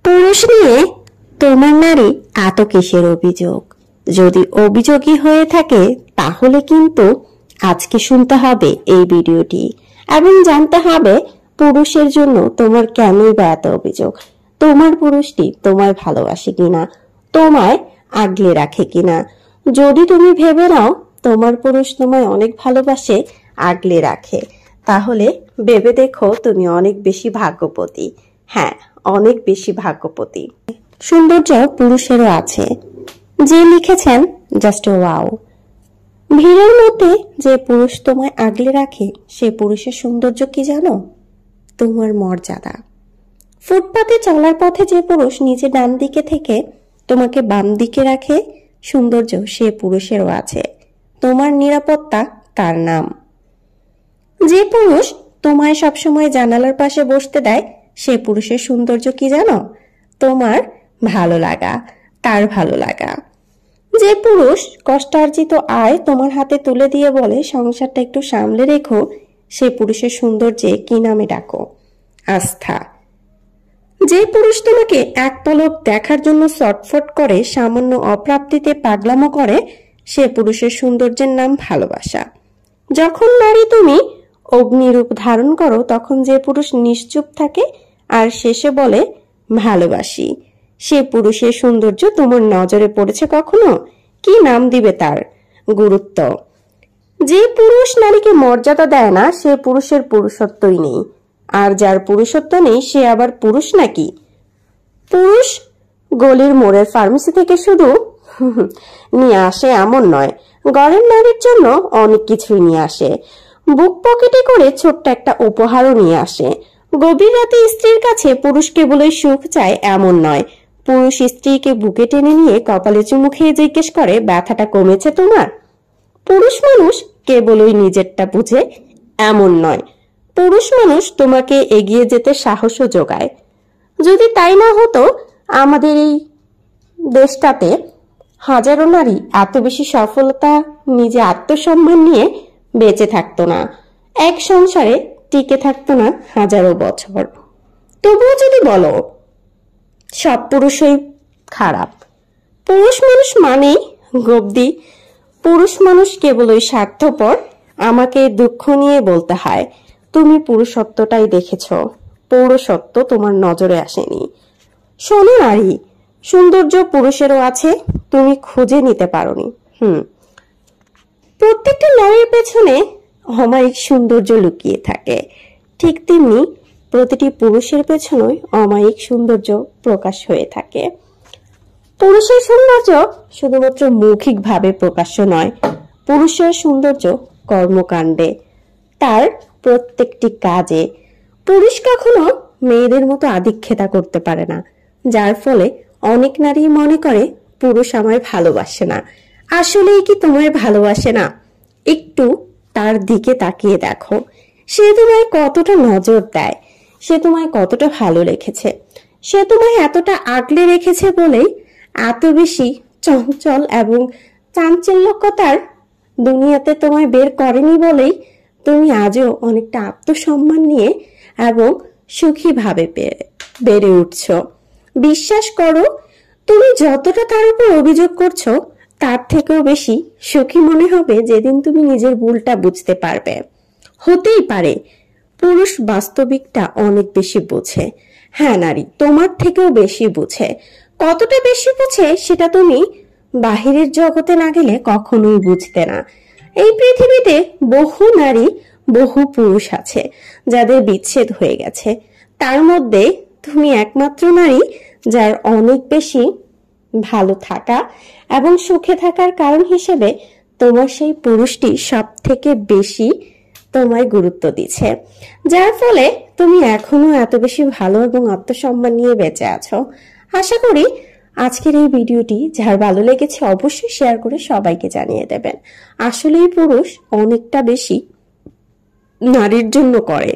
পুরুষ নিয়ে তোমার নারী এত কিসের অভিযোগ? যদি অভিযোগই হয়ে থাকে তাহলে কিন্তু আজকে শুনতে হবে এই ভিডিওটি এবং জানতে হবে পুরুষের জন্য তোমার কেনই বা এত অভিযোগ। তোমার পুরুষটি তোমায় ভালোবাসে কিনা, তোমায় আগলে রাখে কিনা। যদি তুমি ভেবে নাও তোমার পুরুষ তোমায় অনেক ভালোবাসে, আগলে রাখে, তাহলে ভেবে দেখো তুমি অনেক বেশি ভাগ্যবতী। হ্যাঁ, অনেক বেশি ভাগ্যবতী। সৌন্দর্য পুরুষেরও আছে। যে লিখেছেন জাস্ট ওয়াও। ভিড়ের মধ্যে যে পুরুষ তোমায় আগলে রাখে সে পুরুষের সৌন্দর্য কি জানো? তোমার মর্যাদা। ফুটপাতে চলার পথে যে পুরুষ নিজে ডান দিকে থেকে তোমাকে বাম দিকে রাখে, সৌন্দর্য সে পুরুষেরও আছে। তোমার নিরাপত্তা তার নাম। যে পুরুষ তোমায় সবসময় জানালার পাশে বসতে দেয় সে পুরুষের সৌন্দর্য কি জানো? তোমার ভালো লাগা, তার ভালো লাগা। যে পুরুষ কষ্টার্জিত আয় তোমার হাতে তুলে দিয়ে বলে সংসারটা একটু সামলে রেখো, সে পুরুষের সৌন্দর্যে কি নামে ডাকো? আস্থা। যে পুরুষ তোমাকে এক পলক দেখার জন্য ছটফট করে, সামান্য অপ্রাপ্তিতে পাগলামো করে, সে পুরুষের সৌন্দর্যের নাম ভালোবাসা। যখন নারী তুমি অগ্নিরূপ ধারণ করো তখন যে পুরুষ নিশ্চুপ থাকে আর শেষে বলে ভালোবাসি, সে পুরুষের সৌন্দর্য তোমার নজরে পড়েছে কখনো? কি নাম দিবে তার? গুরুত্ব। যে পুরুষ নারীকে মর্যাদা দেয় না সে পুরুষের পুরুষত্বই নেই, আর যার পুরুষত্ব নেই সে আবার পুরুষ নাকি? পুরুষ গলির মোড়ের ফার্মেসি থেকে শুধু নিয়ে আসে এমন নয়, ঘরের নারীর জন্য অনেক কিছুই নিয়ে আসে। বুক পকেটে করে ছোট্ট একটা উপহারও নিয়ে আসে। গভীর রাতে স্ত্রীর কাছে পুরুষ কেবলই সুখ চায় এমন নয়, পুরুষ স্ত্রীকে বুকে টেনে নিয়ে কপালে চুমু খেয়ে জিজ্ঞেস করে ব্যথাটা কমেছে তোমার? পুরুষ মানুষ কেবলই নিজেরটা বুঝে এমন নয়, পুরুষ মানুষ তোমাকে এগিয়ে যেতে সাহসও যোগায়। যদি তাই না হতো আমাদের এই দেশটাতে হাজারো নারী এত বেশি সফলতা, নিজে আত্মসম্মান নিয়ে বেঁচে থাকতো না, এক সংসারে টিকে থাকতো না হাজারো বছর। তবুও যদি বলো সব পুরুষই খারাপ, পুরুষ মানুষ মানেই গবদি, পুরুষ মানুষ কেবলই স্বার্থপর, আমাকে দুঃখ নিয়ে বলতে হয় তুমি পুরুষত্বটাই দেখেছ, পৌরসত্ব তোমার নজরে আসেনি। শোনো নারী, সৌন্দর্য পুরুষেরও আছে, তুমি খুঁজে নিতে পারোনি। প্রত্যেকটা নারীর পেছনে অমায়িক সৌন্দর্য লুকিয়ে থাকে, ঠিক তেমনি প্রতিটি পুরুষের পেছনে অমায়িক সৌন্দর্য প্রকাশ হয়ে থাকে। পুরুষের সৌন্দর্য শুধুমাত্র মৌখিকভাবে প্রকাশ্য নয়, পুরুষের সৌন্দর্য কর্মকাণ্ডে, তার প্রত্যেকটি কাজে। পুরুষ কখনো মেয়েদের মতো আদিক্ষেতা করতে পারে না, যার ফলে অনেক নারী মনে করে পুরুষ আমায় ভালোবাসে না। আসলেই কি তোমায় ভালোবাসে না? একটু তার দিকে তাকিয়ে দেখো, সে তোমায় কতটা নজর দেয়, সে তোমায় কতটা ভালো রেখেছে, সে তোমায় এতটা আগলে রেখেছে বলেই, এত বেশি চঞ্চল এবং চাঞ্চল্যকতার দুনিয়াতে তোমায় বের করেনি বলেই তুমি আজও অনেকটা আত্মসম্মান নিয়ে এবং সুখীভাবে বেড়ে উঠছ। বিশ্বাস করো, তুমি যতটা তার উপর অভিযোগ করছো তার থেকেও বেশি সুখী মনে হবে যেদিন তুমি নিজের ভুলটা বুঝতে পারবে। হতেই পারে পুরুষ বাস্তবিকটা অনেক বেশি বোঝে, হ্যাঁ নারী তোমার থেকেও বেশি বুঝে। কতটা বেশি বুঝে সেটা তুমি বাহিরের জগতে না গেলে কখনোই বুঝতে না। এই পৃথিবীতে বহু নারী, বহু পুরুষ আছে যাদের বিচ্ছেদ হয়ে গেছে, তার মধ্যে তুমি একমাত্র নারী যার অনেক বেশি ভালো থাকা এবং সুখে থাকার কারণ হিসেবে তোমার সেই পুরুষটি সব থেকে বেশি তোমায় গুরুত্ব দিচ্ছে, যার ফলে তুমি এখনো এত বেশি ভালো এবং আত্মসম্মান নিয়ে বেঁচে আছো। আশা করি আজকের এই ভিডিওটি যার ভালো লেগেছে অবশ্যই শেয়ার করে সবাইকে জানিয়ে দেবেন। আসলেই পুরুষ অনেকটা বেশি নারীর জন্য করে।